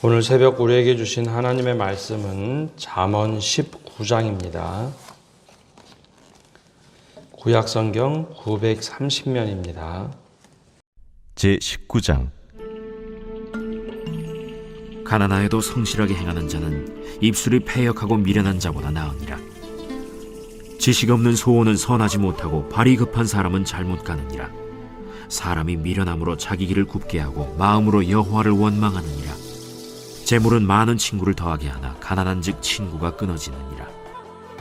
오늘 새벽 우리에게 주신 하나님의 말씀은 잠언 19장입니다. 구약성경 930면입니다. 제19장. 가난하여도 성실하게 행하는 자는 입술이 패역하고 미련한 자보다 나으니라. 지식 없는 소원은 선하지 못하고 발이 급한 사람은 잘못 가느니라. 사람이 미련함으로 자기 길을 굽게 하고 마음으로 여호와를 원망하느니라. 재물은 많은 친구를 더하게 하나 가난한즉 친구가 끊어지느니라.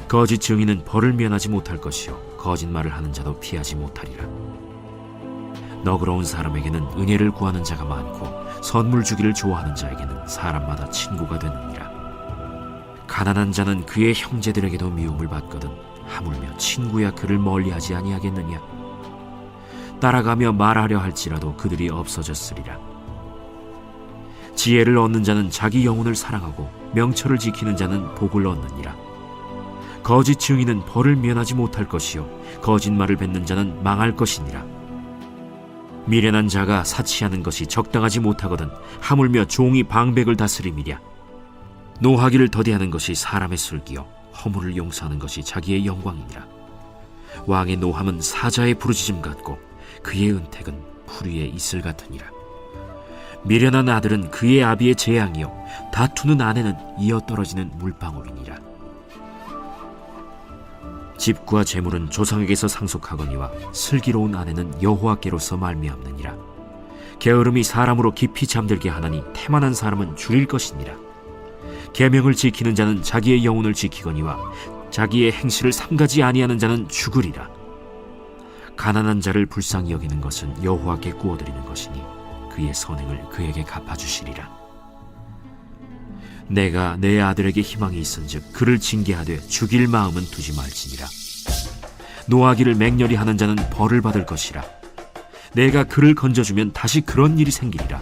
거짓 증인은 벌을 면하지 못할 것이요 거짓말을 하는 자도 피하지 못하리라. 너그러운 사람에게는 은혜를 구하는 자가 많고 선물 주기를 좋아하는 자에게는 사람마다 친구가 되느니라. 가난한 자는 그의 형제들에게도 미움을 받거든 하물며 친구야 그를 멀리하지 아니하겠느냐. 따라가며 말하려 할지라도 그들이 없어졌으리라. 지혜를 얻는 자는 자기 영혼을 사랑하고 명철을 지키는 자는 복을 얻느니라. 거짓 증인은 벌을 면하지 못할 것이요 거짓말을 뱉는 자는 망할 것이니라. 미련한 자가 사치하는 것이 적당하지 못하거든 하물며 종이 방백을 다스림이랴. 노하기를 더디하는 것이 사람의 슬기요 허물을 용서하는 것이 자기의 영광이니라. 왕의 노함은 사자의 부르짖음 같고 그의 은택은 풀 위에 이슬 같으니라. 미련한 아들은 그의 아비의 재앙이요 다투는 아내는 이어 떨어지는 물방울이니라. 집과 재물은 조상에게서 상속하거니와 슬기로운 아내는 여호와께로서 말미암느니라. 게으름이 사람으로 깊이 잠들게 하나니 태만한 사람은 줄일 것이니라. 계명을 지키는 자는 자기의 영혼을 지키거니와 자기의 행실을 삼가지 아니하는 자는 죽으리라. 가난한 자를 불쌍히 여기는 것은 여호와께 구워드리는 것이니 그의 선행을 그에게 갚아주시리라. 내가 내 아들에게 희망이 있은즉 그를 징계하되 죽일 마음은 두지 말지니라. 노하기를 맹렬히 하는 자는 벌을 받을 것이라. 내가 그를 건져주면 다시 그런 일이 생기리라.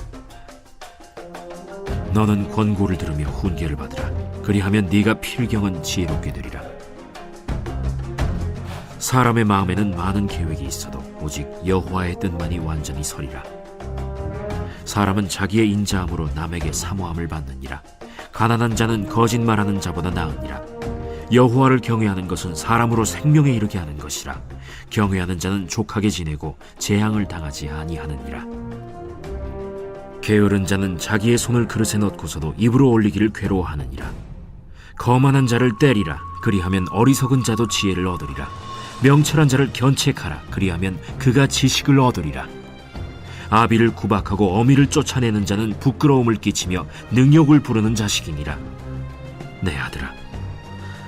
너는 권고를 들으며 훈계를 받으라. 그리하면 네가 필경은 지혜롭게 되리라. 사람의 마음에는 많은 계획이 있어도 오직 여호와의 뜻만이 완전히 서리라. 사람은 자기의 인자함으로 남에게 사모함을 받느니라. 가난한 자는 거짓말하는 자보다 나으니라. 여호와를 경외하는 것은 사람으로 생명에 이르게 하는 것이라. 경외하는 자는 족하게 지내고 재앙을 당하지 아니하느니라. 게으른 자는 자기의 손을 그릇에 넣고서도 입으로 올리기를 괴로워하느니라. 거만한 자를 때리라. 그리하면 어리석은 자도 지혜를 얻으리라. 명철한 자를 견책하라. 그리하면 그가 지식을 얻으리라. 아비를 구박하고 어미를 쫓아내는 자는 부끄러움을 끼치며 능욕을 부르는 자식이니라. 내 아들아,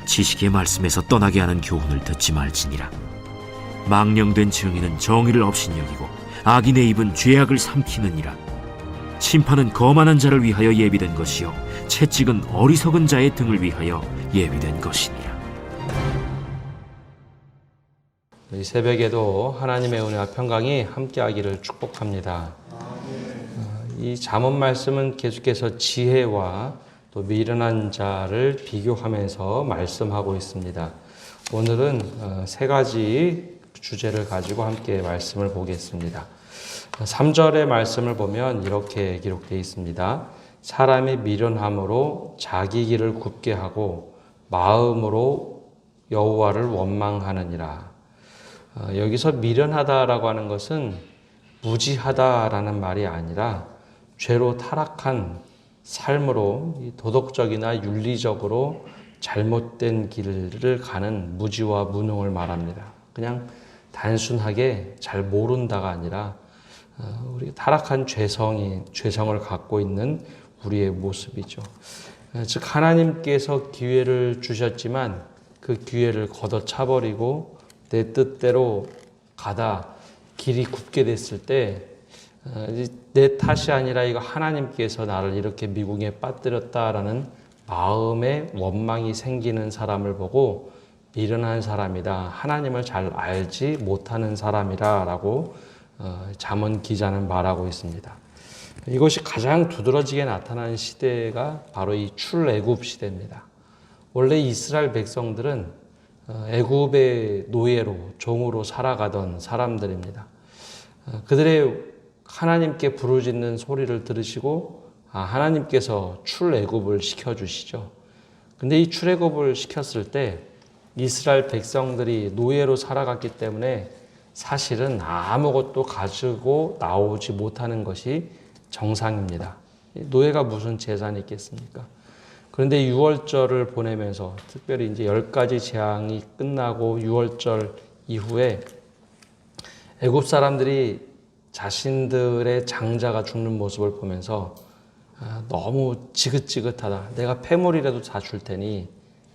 지식의 말씀에서 떠나게 하는 교훈을 듣지 말지니라. 망령된 증인은 정의를 업신여기고 악인의 입은 죄악을 삼키느니라. 심판은 거만한 자를 위하여 예비된 것이요 채찍은 어리석은 자의 등을 위하여 예비된 것이니라. 이 새벽에도 하나님의 은혜와 평강이 함께하기를 축복합니다. 이 잠언 말씀은 계속해서 지혜와 또 미련한 자를 비교하면서 말씀하고 있습니다. 오늘은 세 가지 주제를 가지고 함께 말씀을 보겠습니다. 3절의 말씀을 보면 이렇게 기록되어 있습니다. 사람이 미련함으로 자기 길을 굽게 하고 마음으로 여호와를 원망하느니라. 여기서 미련하다라고 하는 것은 무지하다라는 말이 아니라 죄로 타락한 삶으로 도덕적이나 윤리적으로 잘못된 길을 가는 무지와 무능을 말합니다. 그냥 단순하게 잘 모른다가 아니라 우리 타락한 죄성을 갖고 있는 우리의 모습이죠. 즉 하나님께서 기회를 주셨지만 그 기회를 걷어차버리고 내 뜻대로 가다 길이 굽게 됐을 때 내 탓이 아니라 이거 하나님께서 나를 이렇게 미궁에 빠뜨렸다라는 마음의 원망이 생기는 사람을 보고 미련한 사람이다. 하나님을 잘 알지 못하는 사람이라고 잠언 기자는 말하고 있습니다. 이것이 가장 두드러지게 나타나는 시대가 바로 이 출애굽 시대입니다. 원래 이스라엘 백성들은 애굽의 노예로 종으로 살아가던 사람들입니다. 그들의 하나님께 부르짖는 소리를 들으시고 하나님께서 출애굽을 시켜주시죠. 근데 이 출애굽을 시켰을 때 이스라엘 백성들이 노예로 살아갔기 때문에 사실은 아무것도 가지고 나오지 못하는 것이 정상입니다. 노예가 무슨 재산이 있겠습니까? 그런데 6월절을 보내면서 특별히 이제 10가지 재앙이 끝나고 6월절 이후에 애굽 사람들이 자신들의 장자가 죽는 모습을 보면서 너무 지긋지긋하다. 내가 폐물이라도 다 줄 테니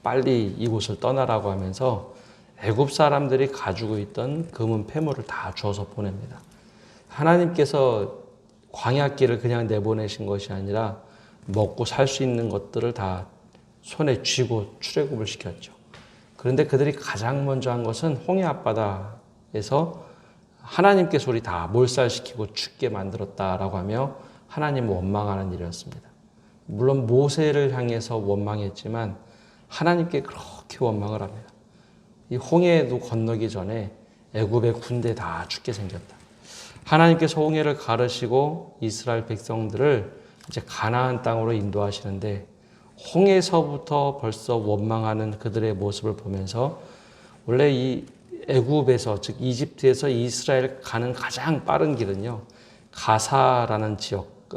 빨리 이곳을 떠나라고 하면서 애굽 사람들이 가지고 있던 금은 폐물을 다 주어서 보냅니다. 하나님께서 광야길을 그냥 내보내신 것이 아니라 먹고 살 수 있는 것들을 다 손에 쥐고 출애굽을 시켰죠. 그런데 그들이 가장 먼저 한 것은 홍해 앞바다에서 하나님께서 우리 다 몰살시키고 죽게 만들었다라고 하며 하나님을 원망하는 일이었습니다. 물론 모세를 향해서 원망했지만 하나님께 그렇게 원망을 합니다. 이 홍해도 건너기 전에 애굽의 군대 다 죽게 생겼다. 하나님께서 홍해를 가르시고 이스라엘 백성들을 이제 가나안 땅으로 인도하시는데 홍해서부터 벌써 원망하는 그들의 모습을 보면서 원래 이 애굽에서 즉 이집트에서 이스라엘 가는 가장 빠른 길은요 가사라는 지역,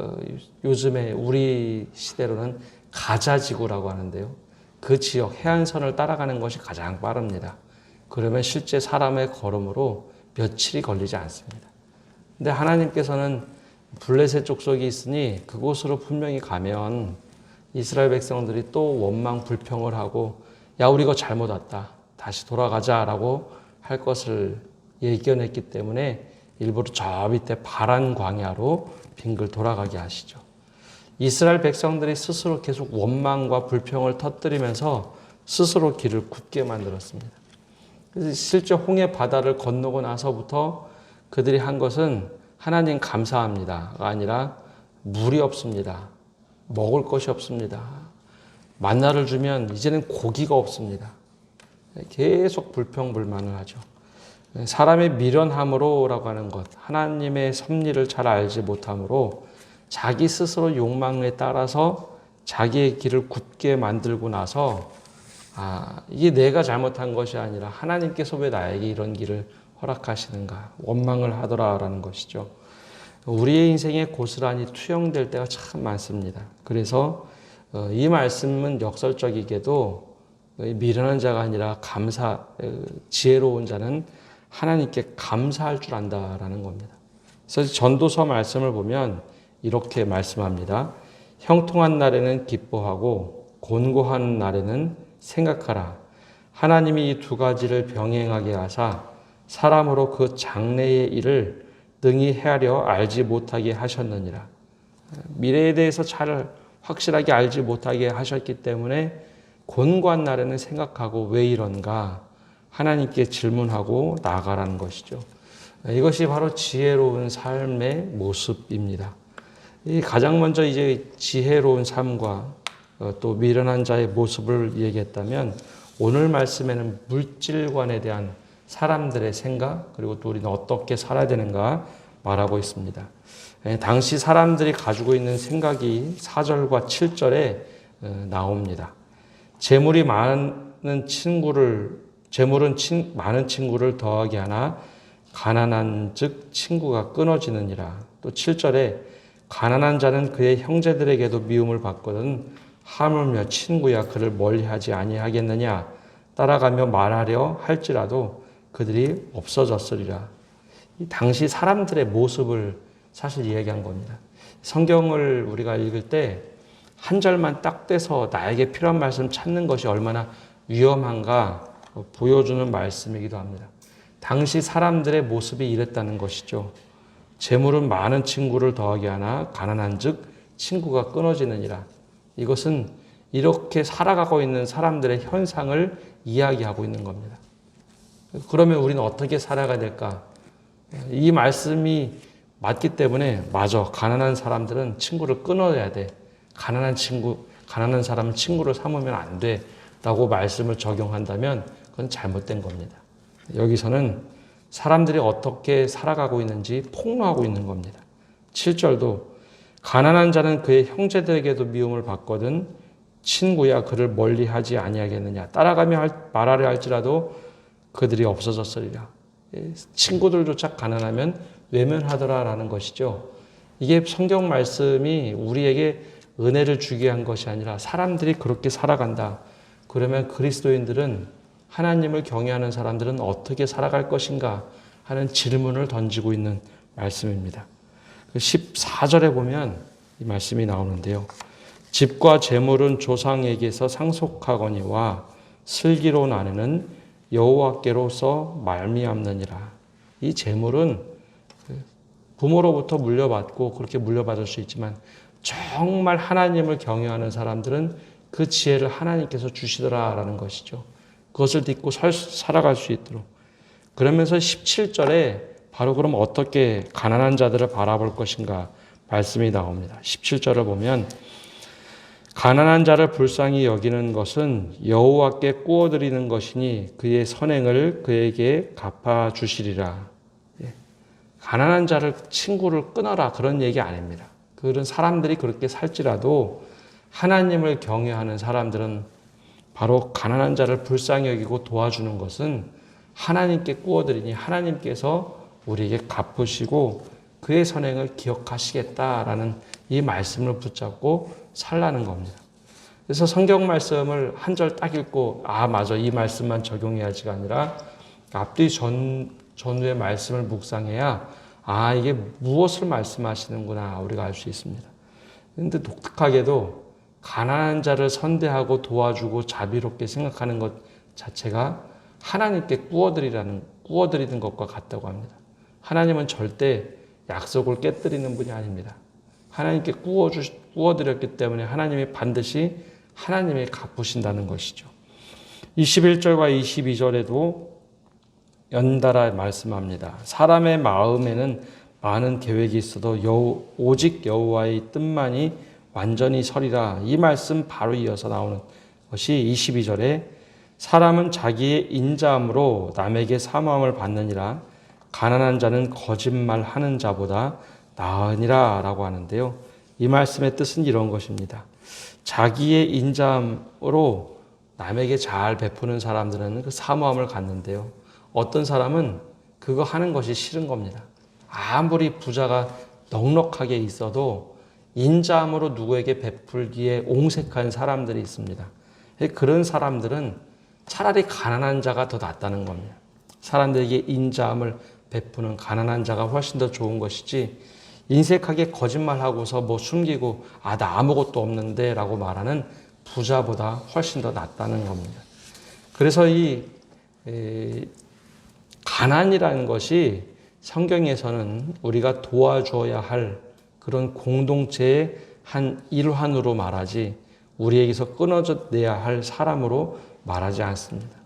요즘에 우리 시대로는 가자지구라고 하는데요. 그 지역 해안선을 따라가는 것이 가장 빠릅니다. 그러면 실제 사람의 걸음으로 며칠이 걸리지 않습니다. 근데 하나님께서는 블레셋 족속이 있으니 그곳으로 분명히 가면 이스라엘 백성들이 또 원망 불평을 하고 야 우리 이거 잘못 왔다 다시 돌아가자라고 할 것을 예견했기 때문에 일부러 저 밑에 파란 광야로 빙글 돌아가게 하시죠. 이스라엘 백성들이 스스로 계속 원망과 불평을 터뜨리면서 스스로 길을 굳게 만들었습니다. 그래서 실제 홍해 바다를 건너고 나서부터 그들이 한 것은 하나님 감사합니다가 아니라 물이 없습니다. 먹을 것이 없습니다. 만나를 주면 이제는 고기가 없습니다. 계속 불평불만을 하죠. 사람의 미련함으로라고 하는 것, 하나님의 섭리를 잘 알지 못함으로 자기 스스로 욕망에 따라서 자기의 길을 굳게 만들고 나서 이게 내가 잘못한 것이 아니라 하나님께서 왜 나에게 이런 길을 허락하시는가 원망을 하더라라는 것이죠. 우리의 인생에 고스란히 투영될 때가 참 많습니다. 그래서 이 말씀은 역설적이게도 미련한 자가 아니라 지혜로운 자는 하나님께 감사할 줄 안다라는 겁니다. 그래서 전도서 말씀을 보면 이렇게 말씀합니다. 형통한 날에는 기뻐하고 곤고한 날에는 생각하라. 하나님이 이 두 가지를 병행하게 하사 사람으로 그 장래의 일을 능히 헤아려 알지 못하게 하셨느니라. 미래에 대해서 잘 확실하게 알지 못하게 하셨기 때문에 곤고한 날에는 생각하고 왜 이런가 하나님께 질문하고 나아가라는 것이죠. 이것이 바로 지혜로운 삶의 모습입니다. 가장 먼저 이제 지혜로운 삶과 또 미련한 자의 모습을 얘기했다면 오늘 말씀에는 물질관에 대한 사람들의 생각 그리고 또 우리는 어떻게 살아야 되는가 말하고 있습니다. 당시 사람들이 가지고 있는 생각이 4절과 7절에 나옵니다. 재물은 많은 친구를 더하게 하나 가난한 즉 친구가 끊어지느니라. 또 7절에 가난한 자는 그의 형제들에게도 미움을 받거든 하물며 친구야 그를 멀리하지 아니하겠느냐. 따라가며 말하려 할지라도 그들이 없어졌으리라. 이 당시 사람들의 모습을 사실 이야기한 겁니다. 성경을 우리가 읽을 때 한 절만 딱 떼서 나에게 필요한 말씀 찾는 것이 얼마나 위험한가 보여주는 말씀이기도 합니다. 당시 사람들의 모습이 이랬다는 것이죠. 재물은 많은 친구를 더하게 하나 가난한 즉 친구가 끊어지느니라. 이것은 이렇게 살아가고 있는 사람들의 현상을 이야기하고 있는 겁니다. 그러면 우리는 어떻게 살아가야 될까? 이 말씀이 맞기 때문에 맞아. 가난한 사람들은 친구를 끊어야 돼. 가난한 사람은 친구를 삼으면 안 돼. 라고 말씀을 적용한다면 그건 잘못된 겁니다. 여기서는 사람들이 어떻게 살아가고 있는지 폭로하고 있는 겁니다. 7절도 가난한 자는 그의 형제들에게도 미움을 받거든 친구야 그를 멀리하지 아니하겠느냐. 따라가며 말하려 할지라도 그들이 없어졌으리라. 친구들조차 가난하면 외면하더라라는 것이죠. 이게 성경 말씀이 우리에게 은혜를 주게 한 것이 아니라 사람들이 그렇게 살아간다. 그러면 그리스도인들은 하나님을 경외하는 사람들은 어떻게 살아갈 것인가 하는 질문을 던지고 있는 말씀입니다. 14절에 보면 이 말씀이 나오는데요. 집과 재물은 조상에게서 상속하거니와 슬기로운 아내는 여호와께로서 말미암느니라. 이 재물은 부모로부터 물려받고 그렇게 물려받을 수 있지만 정말 하나님을 경외하는 사람들은 그 지혜를 하나님께서 주시더라라는 것이죠. 그것을 딛고 살아갈 수 있도록. 그러면서 17절에 바로 그럼 어떻게 가난한 자들을 바라볼 것인가 말씀이 나옵니다. 17절을 보면 가난한 자를 불쌍히 여기는 것은 여호와께 꾸어드리는 것이니 그의 선행을 그에게 갚아주시리라. 가난한 자를 친구를 끊어라 그런 얘기 아닙니다. 그런 사람들이 그렇게 살지라도 하나님을 경외하는 사람들은 바로 가난한 자를 불쌍히 여기고 도와주는 것은 하나님께 꾸어드리니 하나님께서 우리에게 갚으시고 그의 선행을 기억하시겠다라는 이 말씀을 붙잡고 살라는 겁니다. 그래서 성경 말씀을 한 절 딱 읽고 맞아 이 말씀만 적용해야지가 아니라 앞뒤 전후의 말씀을 묵상해야 이게 무엇을 말씀하시는구나 우리가 알 수 있습니다. 그런데 독특하게도 가난한 자를 선대하고 도와주고 자비롭게 생각하는 것 자체가 하나님께 꾸어드리는 것과 같다고 합니다. 하나님은 절대 약속을 깨뜨리는 분이 아닙니다. 하나님께 꾸어드렸기 때문에 하나님이 반드시 하나님이 갚으신다는 것이죠. 21절과 22절에도 연달아 말씀합니다. 사람의 마음에는 많은 계획이 있어도 오직 여호와의 뜻만이 완전히 서리라. 이 말씀 바로 이어서 나오는 것이 22절에 사람은 자기의 인자함으로 남에게 사모함을 받느니라. 가난한 자는 거짓말하는 자보다 나으니라 라고 하는데요. 이 말씀의 뜻은 이런 것입니다. 자기의 인자함으로 남에게 잘 베푸는 사람들은 그 사모함을 갖는데요. 어떤 사람은 그거 하는 것이 싫은 겁니다. 아무리 부자가 넉넉하게 있어도 인자함으로 누구에게 베풀기에 옹색한 사람들이 있습니다. 그런 사람들은 차라리 가난한 자가 더 낫다는 겁니다. 사람들에게 인자함을 베푸는 가난한 자가 훨씬 더 좋은 것이지 인색하게 거짓말하고서 뭐 숨기고 나 아무것도 없는데 라고 말하는 부자보다 훨씬 더 낫다는 겁니다. 그래서 이 가난이라는 것이 성경에서는 우리가 도와줘야 할 그런 공동체의 한 일환으로 말하지 우리에게서 끊어져 내야 할 사람으로 말하지 않습니다.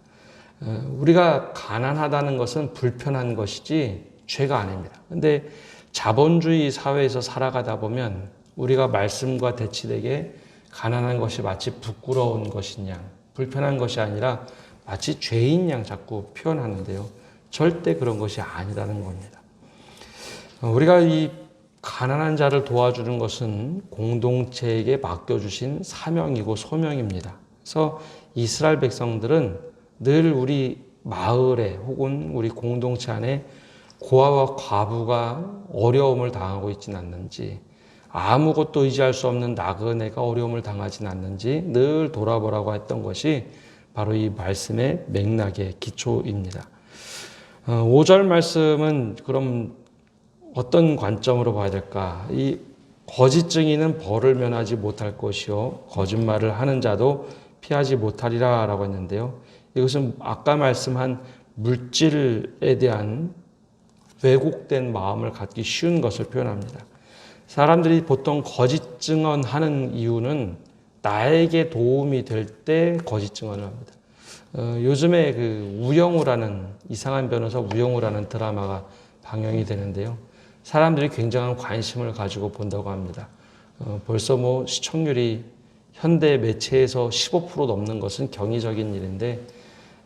우리가 가난하다는 것은 불편한 것이지 죄가 아닙니다. 근데 자본주의 사회에서 살아가다 보면 우리가 말씀과 대치되게 가난한 것이 마치 부끄러운 것인 양, 불편한 것이 아니라 마치 죄인 양 자꾸 표현하는데요. 절대 그런 것이 아니라는 겁니다. 우리가 이 가난한 자를 도와주는 것은 공동체에게 맡겨주신 사명이고 소명입니다. 그래서 이스라엘 백성들은 늘 우리 마을에 혹은 우리 공동체 안에 고아와 과부가 어려움을 당하고 있지는 않는지, 아무것도 의지할 수 없는 나그네가 어려움을 당하지는 않는지 늘 돌아보라고 했던 것이 바로 이 말씀의 맥락의 기초입니다. 5절 말씀은 그럼 어떤 관점으로 봐야 될까? 이 거짓 증인은 벌을 면하지 못할 것이요 거짓말을 하는 자도 피하지 못하리라 라고 했는데요. 이것은 아까 말씀한 물질에 대한 왜곡된 마음을 갖기 쉬운 것을 표현합니다. 사람들이 보통 거짓 증언하는 이유는 나에게 도움이 될 때 거짓 증언을 합니다. 요즘에 그 우영우라는 이상한 변호사 우영우라는 드라마가 방영이 되는데요. 사람들이 굉장한 관심을 가지고 본다고 합니다. 벌써 뭐 시청률이 현대 매체에서 15% 넘는 것은 경이적인 일인데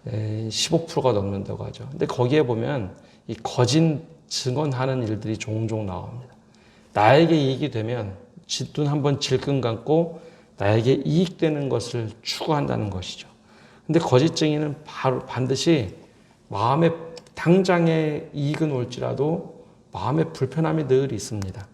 15%가 넘는다고 하죠. 근데 거기에 보면 이 거짓 증언하는 일들이 종종 나옵니다. 나에게 이익이 되면 뒷돈 한번 질끈 감고 나에게 이익되는 것을 추구한다는 것이죠. 근데 거짓 증인은 반드시 마음에 당장의 이익은 올지라도 마음의 불편함이 늘 있습니다.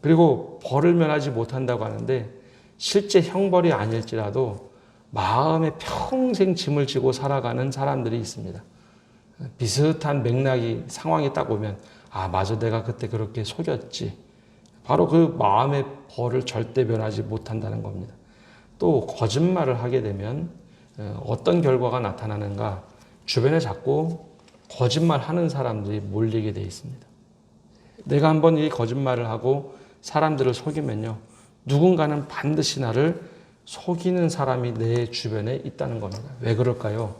그리고 벌을 면하지 못한다고 하는데 실제 형벌이 아닐지라도 마음에 평생 짐을 지고 살아가는 사람들이 있습니다. 비슷한 맥락이 상황이 딱 오면 맞아 내가 그때 그렇게 속였지. 바로 그 마음의 벌을 절대 면하지 못한다는 겁니다. 또 거짓말을 하게 되면 어떤 결과가 나타나는가 주변에 자꾸 거짓말하는 사람들이 몰리게 돼 있습니다. 내가 한번 이 거짓말을 하고 사람들을 속이면요 누군가는 반드시 나를 속이는 사람이 내 주변에 있다는 겁니다. 왜 그럴까요?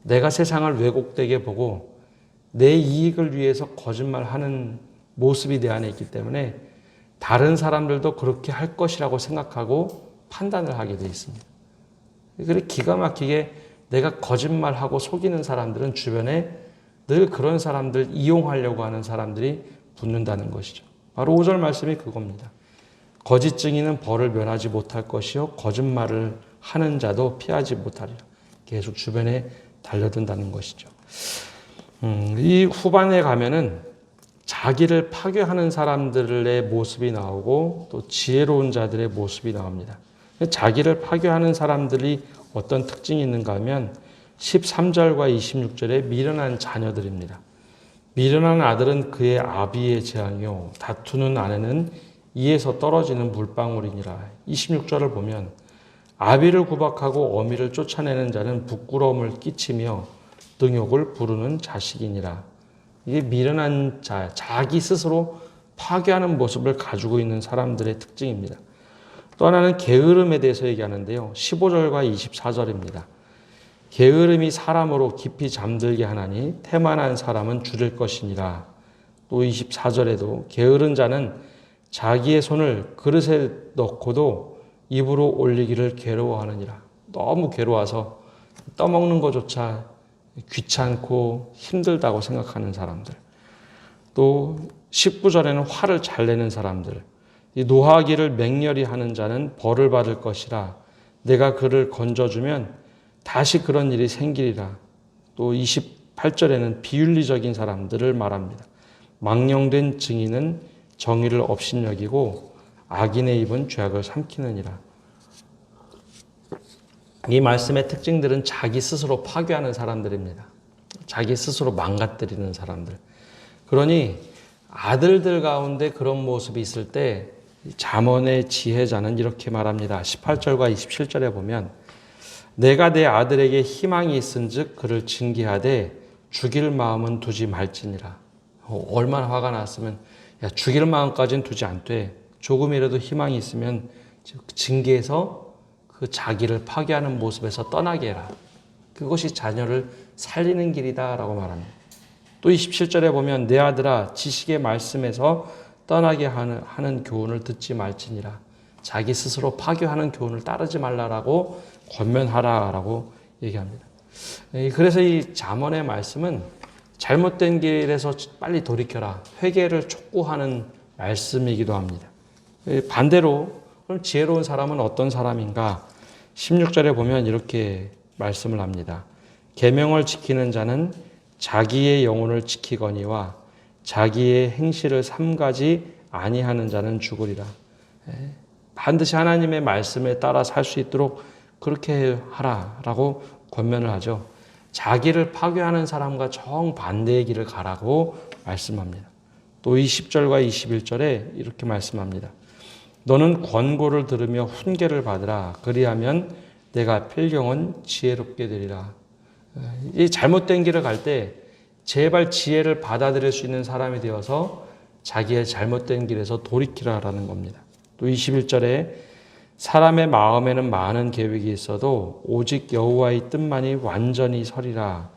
내가 세상을 왜곡되게 보고 내 이익을 위해서 거짓말하는 모습이 내 안에 있기 때문에 다른 사람들도 그렇게 할 것이라고 생각하고 판단을 하게 돼 있습니다. 그래 기가 막히게 내가 거짓말하고 속이는 사람들은 주변에 늘 그런 사람들 이용하려고 하는 사람들이 붙는다는 것이죠. 바로 5절 말씀이 그겁니다. 거짓 증인은 벌을 면하지 못할 것이요 거짓말을 하는 자도 피하지 못하리라. 계속 주변에 달려든다는 것이죠. 이 후반에 가면은 자기를 파괴하는 사람들의 모습이 나오고 또 지혜로운 자들의 모습이 나옵니다. 자기를 파괴하는 사람들이 어떤 특징이 있는가 하면 13절과 26절에 미련한 자녀들입니다. 미련한 아들은 그의 아비의 재앙이요 다투는 아내는 이에서 떨어지는 물방울이니라. 26절을 보면 아비를 구박하고 어미를 쫓아내는 자는 부끄러움을 끼치며 능욕을 부르는 자식이니라. 이게 미련한 자, 자기 스스로 파괴하는 모습을 가지고 있는 사람들의 특징입니다. 또 하나는 게으름에 대해서 얘기하는데요. 15절과 24절입니다. 게으름이 사람으로 깊이 잠들게 하나니 태만한 사람은 줄일 것이니라. 또 24절에도 게으른 자는 자기의 손을 그릇에 넣고도 입으로 올리기를 괴로워하느니라. 너무 괴로워서 떠먹는 것조차 귀찮고 힘들다고 생각하는 사람들. 또 19절에는 화를 잘 내는 사람들. 이 노하기를 맹렬히 하는 자는 벌을 받을 것이라. 내가 그를 건져주면 다시 그런 일이 생기리라. 또 28절에는 비윤리적인 사람들을 말합니다. 망령된 증인은 정의를 업신여기고 악인의 입은 죄악을 삼키느니라. 이 말씀의 특징들은 자기 스스로 파괴하는 사람들입니다. 자기 스스로 망가뜨리는 사람들. 그러니 아들들 가운데 그런 모습이 있을 때 잠언의 지혜자는 이렇게 말합니다. 18절과 27절에 보면 내가 내 아들에게 희망이 있은즉 그를 징계하되 죽일 마음은 두지 말지니라. 얼마나 화가 났으면 죽일 마음까지는 두지 않되 조금이라도 희망이 있으면 징계해서 그 자기를 파괴하는 모습에서 떠나게 해라. 그것이 자녀를 살리는 길이다라고 말합니다. 또 27절에 보면 내 아들아 지식의 말씀에서 떠나게 하는 교훈을 듣지 말지니라. 자기 스스로 파괴하는 교훈을 따르지 말라라고 권면하라라고 얘기합니다. 그래서 이 잠언의 말씀은 잘못된 길에서 빨리 돌이켜라. 회개를 촉구하는 말씀이기도 합니다. 반대로 그럼 지혜로운 사람은 어떤 사람인가? 16절에 보면 이렇게 말씀을 합니다. 계명을 지키는 자는 자기의 영혼을 지키거니와 자기의 행실을 삼가지 아니하는 자는 죽으리라. 반드시 하나님의 말씀에 따라 살 수 있도록 그렇게 하라라고 권면을 하죠. 자기를 파괴하는 사람과 정반대의 길을 가라고 말씀합니다. 또 20절과 21절에 이렇게 말씀합니다. 너는 권고를 들으며 훈계를 받으라. 그리하면 내가 필경은 지혜롭게 되리라. 이 잘못된 길을 갈 때 제발 지혜를 받아들일 수 있는 사람이 되어서 자기의 잘못된 길에서 돌이키라라는 겁니다. 또 21절에 사람의 마음에는 많은 계획이 있어도 오직 여호와의 뜻만이 완전히 서리라.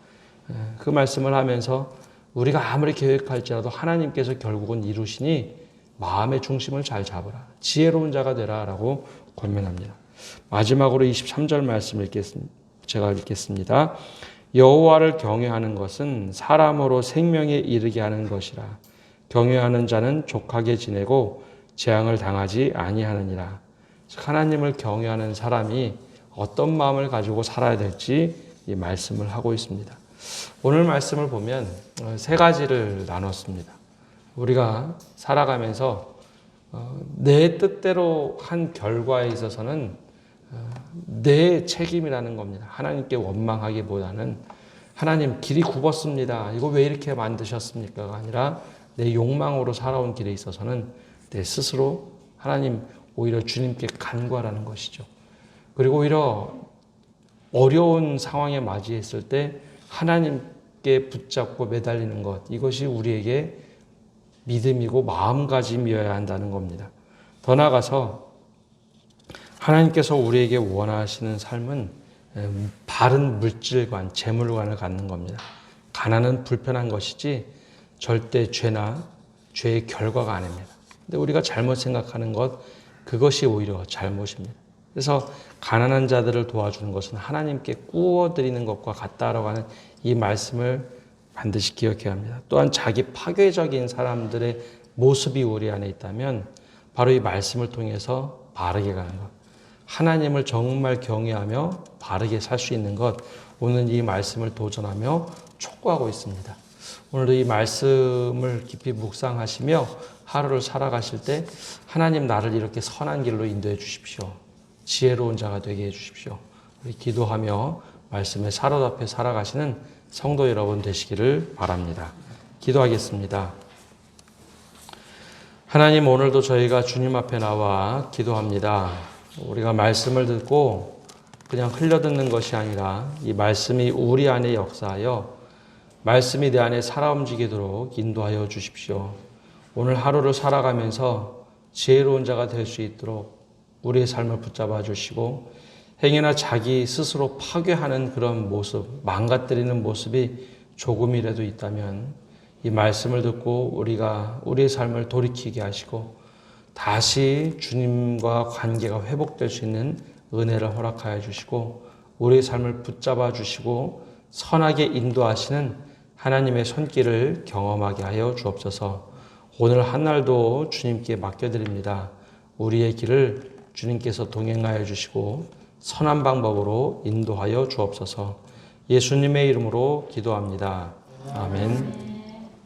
그 말씀을 하면서 우리가 아무리 계획할지라도 하나님께서 결국은 이루시니 마음의 중심을 잘 잡으라. 지혜로운 자가 되라라고 권면합니다. 마지막으로 23절 말씀 제가 읽겠습니다. 여호와를 경외하는 것은 사람으로 생명에 이르게 하는 것이라. 경외하는 자는 족하게 지내고 재앙을 당하지 아니하느니라. 하나님을 경외하는 사람이 어떤 마음을 가지고 살아야 될지 이 말씀을 하고 있습니다. 오늘 말씀을 보면 세 가지를 나눴습니다. 우리가 살아가면서 내 뜻대로 한 결과에 있어서는 내 책임이라는 겁니다. 하나님께 원망하기보다는 하나님 길이 굽었습니다. 이거 왜 이렇게 만드셨습니까가 아니라 내 욕망으로 살아온 길에 있어서는 내 스스로 하나님 오히려 주님께 간구하라는 것이죠. 그리고 오히려 어려운 상황에 맞이했을 때 하나님께 붙잡고 매달리는 것, 이것이 우리에게 믿음이고 마음가짐이어야 한다는 겁니다. 더 나아가서 하나님께서 우리에게 원하시는 삶은 바른 물질관, 재물관을 갖는 겁니다. 가난은 불편한 것이지 절대 죄나 죄의 결과가 아닙니다. 근데 우리가 잘못 생각하는 것, 그것이 오히려 잘못입니다. 그래서 가난한 자들을 도와주는 것은 하나님께 꾸어드리는 것과 같다라고 하는 이 말씀을 반드시 기억해야 합니다. 또한 자기 파괴적인 사람들의 모습이 우리 안에 있다면 바로 이 말씀을 통해서 바르게 가는 것, 하나님을 정말 경외하며 바르게 살 수 있는 것, 오늘 이 말씀을 도전하며 촉구하고 있습니다. 오늘도 이 말씀을 깊이 묵상하시며 하루를 살아가실 때 하나님 나를 이렇게 선한 길로 인도해 주십시오. 지혜로운 자가 되게 해 주십시오. 우리 기도하며 말씀에 사로잡혀 살아가시는 성도 여러분 되시기를 바랍니다. 기도하겠습니다. 하나님, 오늘도 저희가 주님 앞에 나와 기도합니다. 우리가 말씀을 듣고 그냥 흘려듣는 것이 아니라 이 말씀이 우리 안에 역사하여 말씀이 내 안에 살아 움직이도록 인도하여 주십시오. 오늘 하루를 살아가면서 지혜로운 자가 될 수 있도록 우리의 삶을 붙잡아 주시고 행여나 자기 스스로 파괴하는 그런 모습, 망가뜨리는 모습이 조금이라도 있다면 이 말씀을 듣고 우리가 우리의 삶을 돌이키게 하시고 다시 주님과 관계가 회복될 수 있는 은혜를 허락하여 주시고 우리의 삶을 붙잡아 주시고 선하게 인도하시는 하나님의 손길을 경험하게 하여 주옵소서. 오늘 한 날도 주님께 맡겨드립니다. 우리의 길을 주님께서 동행하여 주시고 선한 방법으로 인도하여 주옵소서. 예수님의 이름으로 기도합니다. 아멘.